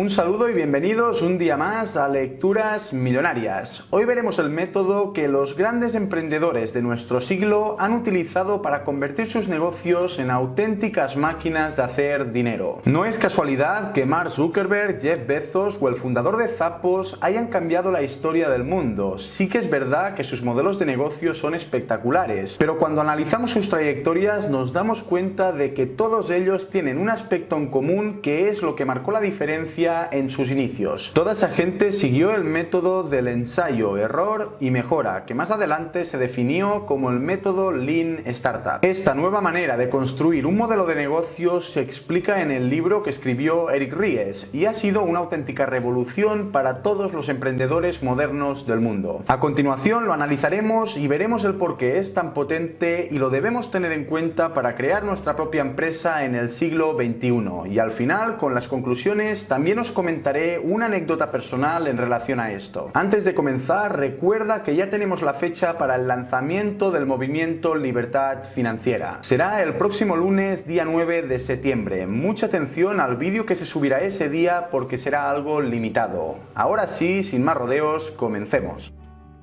Un saludo y bienvenidos un día más a Lecturas Millonarias. Hoy veremos el método que los grandes emprendedores de nuestro siglo han utilizado para convertir sus negocios en auténticas máquinas de hacer dinero. No es casualidad que Mark Zuckerberg, Jeff Bezos o el fundador de Zappos hayan cambiado la historia del mundo. Sí que es verdad que sus modelos de negocio son espectaculares, pero cuando analizamos sus trayectorias nos damos cuenta de que todos ellos tienen un aspecto en común que es lo que marcó la diferencia en sus inicios. Toda esa gente siguió el método del ensayo, error y mejora, que más adelante se definió como el método Lean Startup. Esta nueva manera de construir un modelo de negocio se explica en el libro que escribió Eric Ries y ha sido una auténtica revolución para todos los emprendedores modernos del mundo. A continuación lo analizaremos y veremos el por qué es tan potente y lo debemos tener en cuenta para crear nuestra propia empresa en el siglo XXI. Y al final, con las conclusiones, también os comentaré una anécdota personal en relación a esto. Antes de comenzar, recuerda que ya tenemos la fecha para el lanzamiento del movimiento Libertad Financiera. Será el próximo lunes, día 9 de septiembre. Mucha atención al vídeo que se subirá ese día porque será algo limitado. Ahora sí, sin más rodeos, comencemos.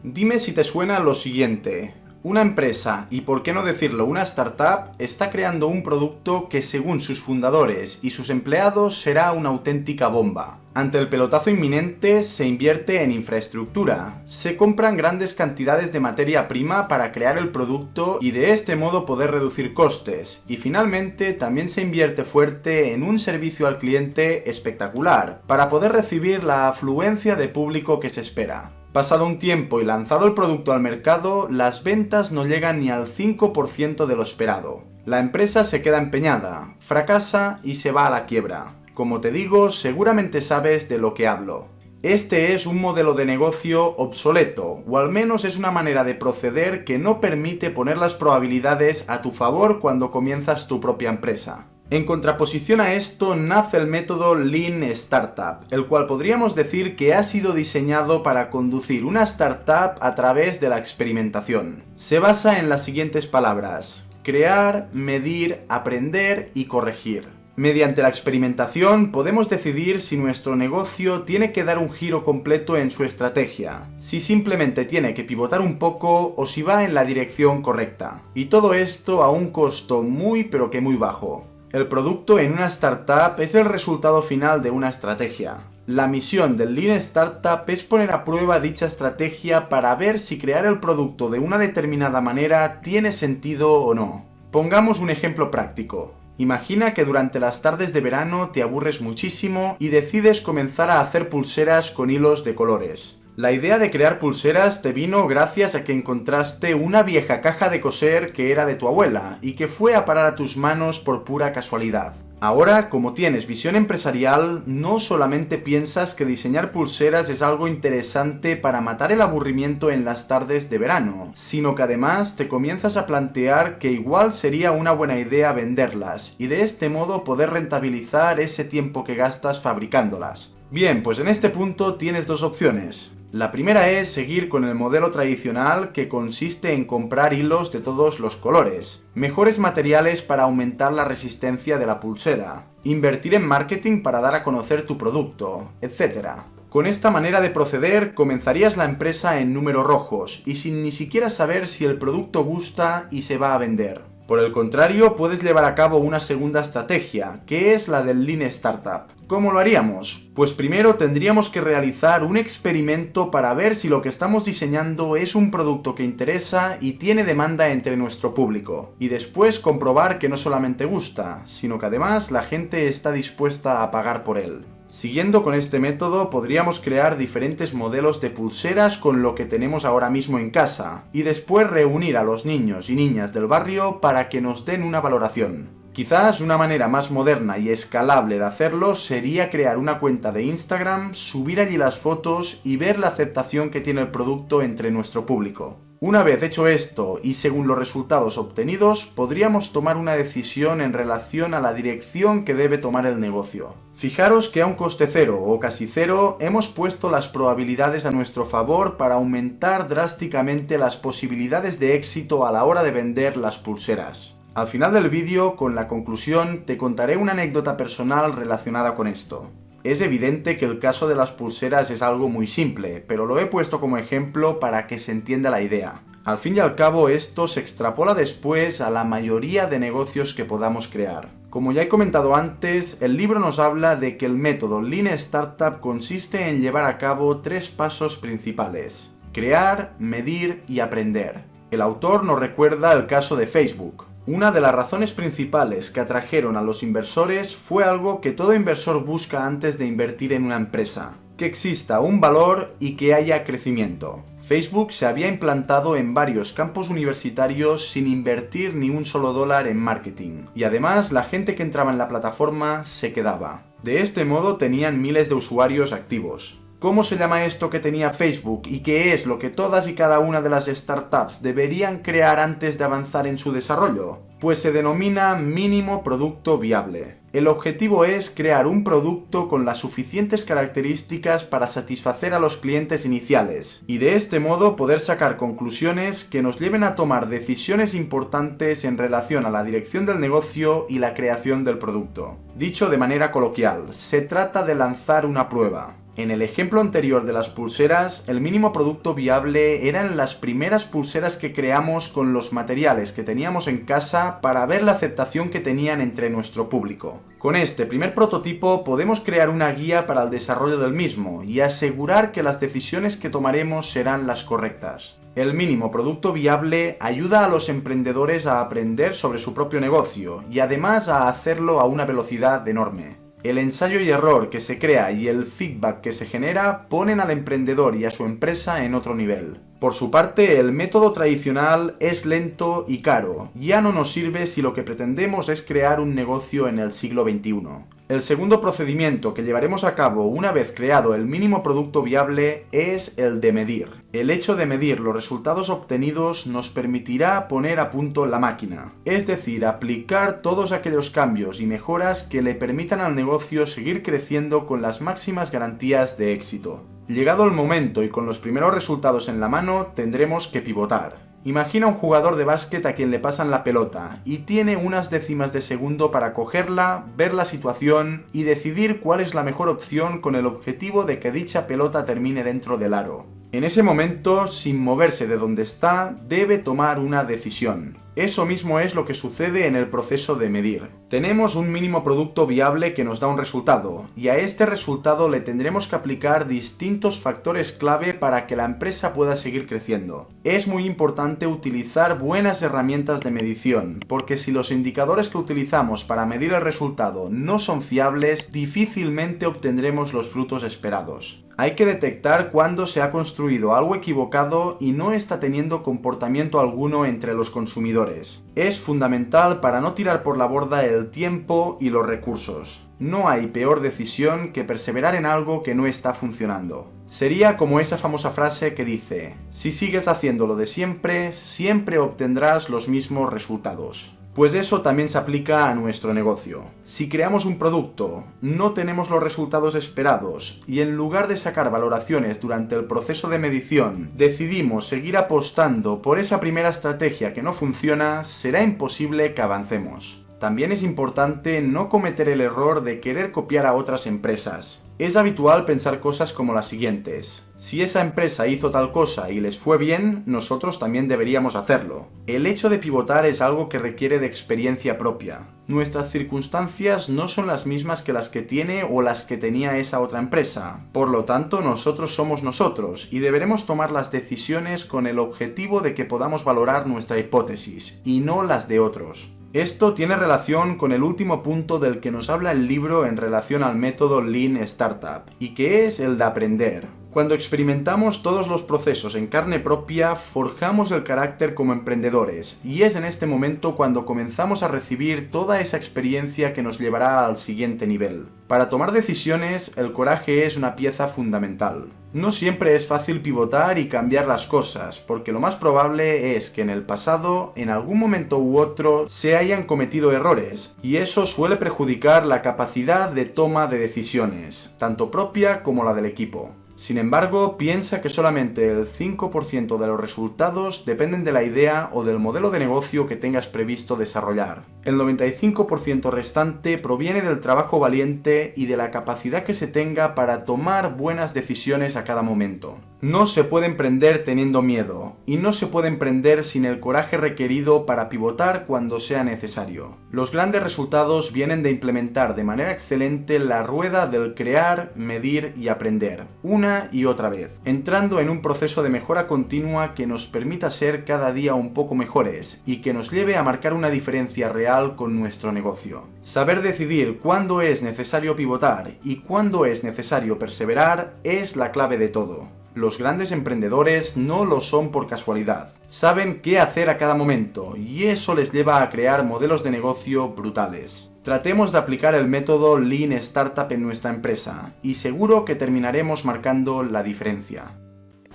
Dime si te suena lo siguiente. Una empresa, y por qué no decirlo una startup, está creando un producto que según sus fundadores y sus empleados será una auténtica bomba. Ante el pelotazo inminente se invierte en infraestructura, se compran grandes cantidades de materia prima para crear el producto y de este modo poder reducir costes, y finalmente también se invierte fuerte en un servicio al cliente espectacular, para poder recibir la afluencia de público que se espera. Pasado un tiempo y lanzado el producto al mercado, las ventas no llegan ni al 5% de lo esperado. La empresa se queda empeñada, fracasa y se va a la quiebra. Como te digo, seguramente sabes de lo que hablo. Este es un modelo de negocio obsoleto, o al menos es una manera de proceder que no permite poner las probabilidades a tu favor cuando comienzas tu propia empresa. En contraposición a esto nace el método Lean Startup, el cual podríamos decir que ha sido diseñado para conducir una startup a través de la experimentación. Se basa en las siguientes palabras: crear, medir, aprender y corregir. Mediante la experimentación podemos decidir si nuestro negocio tiene que dar un giro completo en su estrategia, si simplemente tiene que pivotar un poco o si va en la dirección correcta. Y todo esto a un costo muy pero que muy bajo. El producto en una startup es el resultado final de una estrategia. La misión del Lean Startup es poner a prueba dicha estrategia para ver si crear el producto de una determinada manera tiene sentido o no. Pongamos un ejemplo práctico. Imagina que durante las tardes de verano te aburres muchísimo y decides comenzar a hacer pulseras con hilos de colores. La idea de crear pulseras te vino gracias a que encontraste una vieja caja de coser que era de tu abuela y que fue a parar a tus manos por pura casualidad. Ahora, como tienes visión empresarial, no solamente piensas que diseñar pulseras es algo interesante para matar el aburrimiento en las tardes de verano, sino que además te comienzas a plantear que igual sería una buena idea venderlas y de este modo poder rentabilizar ese tiempo que gastas fabricándolas. Bien, pues en este punto tienes dos opciones. La primera es seguir con el modelo tradicional que consiste en comprar hilos de todos los colores, mejores materiales para aumentar la resistencia de la pulsera, invertir en marketing para dar a conocer tu producto, etc. Con esta manera de proceder comenzarías la empresa en números rojos y sin ni siquiera saber si el producto gusta y se va a vender. Por el contrario, puedes llevar a cabo una segunda estrategia, que es la del Lean Startup. ¿Cómo lo haríamos? Pues primero tendríamos que realizar un experimento para ver si lo que estamos diseñando es un producto que interesa y tiene demanda entre nuestro público. Y después comprobar que no solamente gusta, sino que además la gente está dispuesta a pagar por él. Siguiendo con este método podríamos crear diferentes modelos de pulseras con lo que tenemos ahora mismo en casa y después reunir a los niños y niñas del barrio para que nos den una valoración. Quizás una manera más moderna y escalable de hacerlo sería crear una cuenta de Instagram, subir allí las fotos y ver la aceptación que tiene el producto entre nuestro público. Una vez hecho esto y según los resultados obtenidos, podríamos tomar una decisión en relación a la dirección que debe tomar el negocio. Fijaros que a un coste cero o casi cero hemos puesto las probabilidades a nuestro favor para aumentar drásticamente las posibilidades de éxito a la hora de vender las pulseras. Al final del vídeo, con la conclusión, te contaré una anécdota personal relacionada con esto. Es evidente que el caso de las pulseras es algo muy simple, pero lo he puesto como ejemplo para que se entienda la idea. Al fin y al cabo, esto se extrapola después a la mayoría de negocios que podamos crear. Como ya he comentado antes, el libro nos habla de que el método Lean Startup consiste en llevar a cabo 3 pasos principales: crear, medir y aprender. El autor nos recuerda el caso de Facebook. Una de las razones principales que atrajeron a los inversores fue algo que todo inversor busca antes de invertir en una empresa: que exista un valor y que haya crecimiento. Facebook se había implantado en varios campus universitarios sin invertir ni un solo dólar en marketing, y además la gente que entraba en la plataforma se quedaba. De este modo tenían miles de usuarios activos. ¿Cómo se llama esto que tenía Facebook y qué es lo que todas y cada una de las startups deberían crear antes de avanzar en su desarrollo? Pues se denomina mínimo producto viable. El objetivo es crear un producto con las suficientes características para satisfacer a los clientes iniciales y de este modo poder sacar conclusiones que nos lleven a tomar decisiones importantes en relación a la dirección del negocio y la creación del producto. Dicho de manera coloquial, se trata de lanzar una prueba. En el ejemplo anterior de las pulseras, el mínimo producto viable eran las primeras pulseras que creamos con los materiales que teníamos en casa para ver la aceptación que tenían entre nuestro público. Con este primer prototipo podemos crear una guía para el desarrollo del mismo y asegurar que las decisiones que tomaremos serán las correctas. El mínimo producto viable ayuda a los emprendedores a aprender sobre su propio negocio y además a hacerlo a una velocidad enorme. El ensayo y error que se crea y el feedback que se genera ponen al emprendedor y a su empresa en otro nivel. Por su parte, el método tradicional es lento y caro. Ya no nos sirve si lo que pretendemos es crear un negocio en el siglo XXI. El segundo procedimiento que llevaremos a cabo una vez creado el mínimo producto viable es el de medir. El hecho de medir los resultados obtenidos nos permitirá poner a punto la máquina, es decir, aplicar todos aquellos cambios y mejoras que le permitan al negocio seguir creciendo con las máximas garantías de éxito. Llegado el momento y con los primeros resultados en la mano, tendremos que pivotar. Imagina un jugador de básquet a quien le pasan la pelota y tiene unas décimas de segundo para cogerla, ver la situación y decidir cuál es la mejor opción con el objetivo de que dicha pelota termine dentro del aro. En ese momento, sin moverse de donde está, debe tomar una decisión. Eso mismo es lo que sucede en el proceso de medir. Tenemos un mínimo producto viable que nos da un resultado, y a este resultado le tendremos que aplicar distintos factores clave para que la empresa pueda seguir creciendo. Es muy importante utilizar buenas herramientas de medición, porque si los indicadores que utilizamos para medir el resultado no son fiables, difícilmente obtendremos los frutos esperados. Hay que detectar cuándo se ha construido algo equivocado y no está teniendo comportamiento alguno entre los consumidores. Es fundamental para no tirar por la borda el tiempo y los recursos. No hay peor decisión que perseverar en algo que no está funcionando. Sería como esa famosa frase que dice: si sigues haciendo lo de siempre, siempre obtendrás los mismos resultados. Pues eso también se aplica a nuestro negocio. Si creamos un producto, no tenemos los resultados esperados y en lugar de sacar valoraciones durante el proceso de medición, decidimos seguir apostando por esa primera estrategia que no funciona, será imposible que avancemos. También es importante no cometer el error de querer copiar a otras empresas. Es habitual pensar cosas como las siguientes: si esa empresa hizo tal cosa y les fue bien, nosotros también deberíamos hacerlo. El hecho de pivotar es algo que requiere de experiencia propia. Nuestras circunstancias no son las mismas que las que tiene o las que tenía esa otra empresa. Por lo tanto, nosotros somos nosotros y deberemos tomar las decisiones con el objetivo de que podamos valorar nuestra hipótesis y no las de otros. Esto tiene relación con el último punto del que nos habla el libro en relación al método Lean Startup, y que es el de aprender. Cuando experimentamos todos los procesos en carne propia, forjamos el carácter como emprendedores, y es en este momento cuando comenzamos a recibir toda esa experiencia que nos llevará al siguiente nivel. Para tomar decisiones, el coraje es una pieza fundamental. No siempre es fácil pivotar y cambiar las cosas, porque lo más probable es que en el pasado, en algún momento u otro, se hayan cometido errores, y eso suele perjudicar la capacidad de toma de decisiones, tanto propia como la del equipo. Sin embargo, piensa que solamente el 5% de los resultados dependen de la idea o del modelo de negocio que tengas previsto desarrollar. El 95% restante proviene del trabajo valiente y de la capacidad que se tenga para tomar buenas decisiones a cada momento. No se puede emprender teniendo miedo, y no se puede emprender sin el coraje requerido para pivotar cuando sea necesario. Los grandes resultados vienen de implementar de manera excelente la rueda del crear, medir y aprender, una y otra vez, entrando en un proceso de mejora continua que nos permita ser cada día un poco mejores y que nos lleve a marcar una diferencia real con nuestro negocio. Saber decidir cuándo es necesario pivotar y cuándo es necesario perseverar es la clave de todo. Los grandes emprendedores no lo son por casualidad. Saben qué hacer a cada momento y eso les lleva a crear modelos de negocio brutales. Tratemos de aplicar el método Lean Startup en nuestra empresa y seguro que terminaremos marcando la diferencia.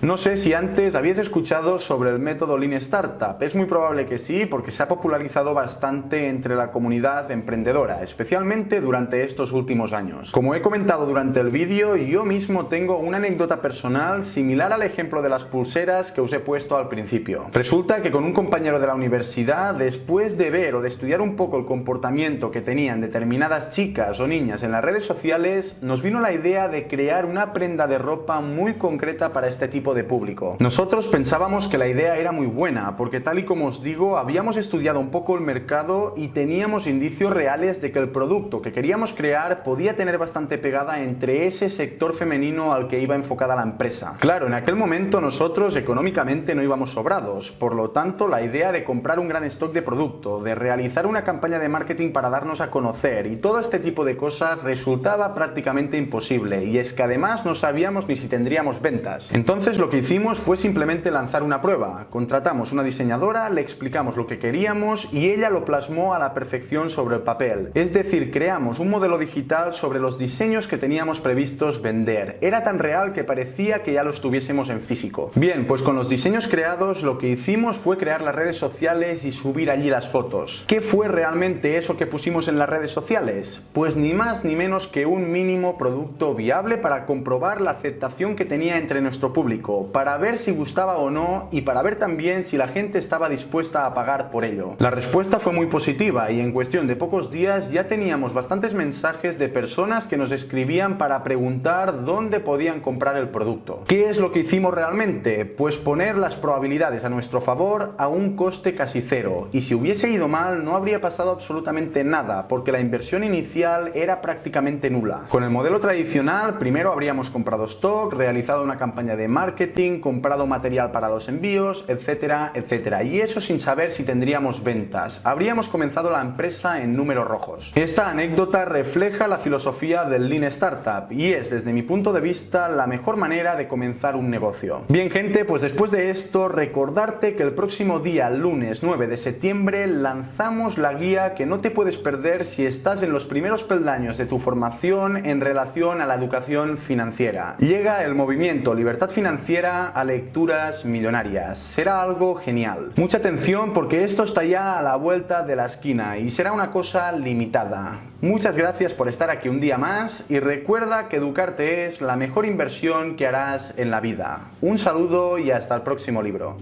No sé si antes habías escuchado sobre el método Lean Startup. Es muy probable que sí, porque se ha popularizado bastante entre la comunidad emprendedora, especialmente durante estos últimos años. Como he comentado durante el vídeo, yo mismo tengo una anécdota personal similar al ejemplo de las pulseras que os he puesto al principio. Resulta que con un compañero de la universidad, después de ver o de estudiar un poco el comportamiento que tenían determinadas chicas o niñas en las redes sociales, nos vino la idea de crear una prenda de ropa muy concreta para este tipo de público. Nosotros pensábamos que la idea era muy buena, porque tal y como os digo, habíamos estudiado un poco el mercado y teníamos indicios reales de que el producto que queríamos crear podía tener bastante pegada entre ese sector femenino al que iba enfocada la empresa. Claro, en aquel momento nosotros económicamente no íbamos sobrados, por lo tanto la idea de comprar un gran stock de producto, de realizar una campaña de marketing para darnos a conocer y todo este tipo de cosas resultaba prácticamente imposible, y es que además no sabíamos ni si tendríamos ventas. Entonces lo que hicimos fue simplemente lanzar una prueba. Contratamos una diseñadora, le explicamos lo que queríamos y ella lo plasmó a la perfección sobre el papel. Es decir, creamos un modelo digital sobre los diseños que teníamos previstos vender. Era tan real que parecía que ya lo estuviésemos en físico. Bien, pues con los diseños creados lo que hicimos fue crear las redes sociales y subir allí las fotos. ¿Qué fue realmente eso que pusimos en las redes sociales? Pues ni más ni menos que un mínimo producto viable para comprobar la aceptación que tenía entre nuestro público, para ver si gustaba o no y para ver también si la gente estaba dispuesta a pagar por ello. La respuesta fue muy positiva y en cuestión de pocos días ya teníamos bastantes mensajes de personas que nos escribían para preguntar dónde podían comprar el producto. ¿Qué es lo que hicimos realmente? Pues poner las probabilidades a nuestro favor a un coste casi cero, y si hubiese ido mal no habría pasado absolutamente nada, porque la inversión inicial era prácticamente nula. Con el modelo tradicional primero habríamos comprado stock, realizado una campaña de marketing, comprado material para los envíos, etcétera, etcétera. Y eso sin saber si tendríamos ventas. Habríamos comenzado la empresa en números rojos. Esta anécdota refleja la filosofía del Lean Startup y es, desde mi punto de vista, la mejor manera de comenzar un negocio. Bien, gente, pues después de esto, recordarte que el próximo día, lunes 9 de septiembre, lanzamos la guía que no te puedes perder si estás en los primeros peldaños de tu formación en relación a la educación financiera. Llega el movimiento Libertad Financiera a Lecturas Millonarias. Será algo genial. Mucha atención, porque esto está ya a la vuelta de la esquina y será una cosa limitada. Muchas gracias por estar aquí un día más y recuerda que educarte es la mejor inversión que harás en la vida. Un saludo y hasta el próximo libro.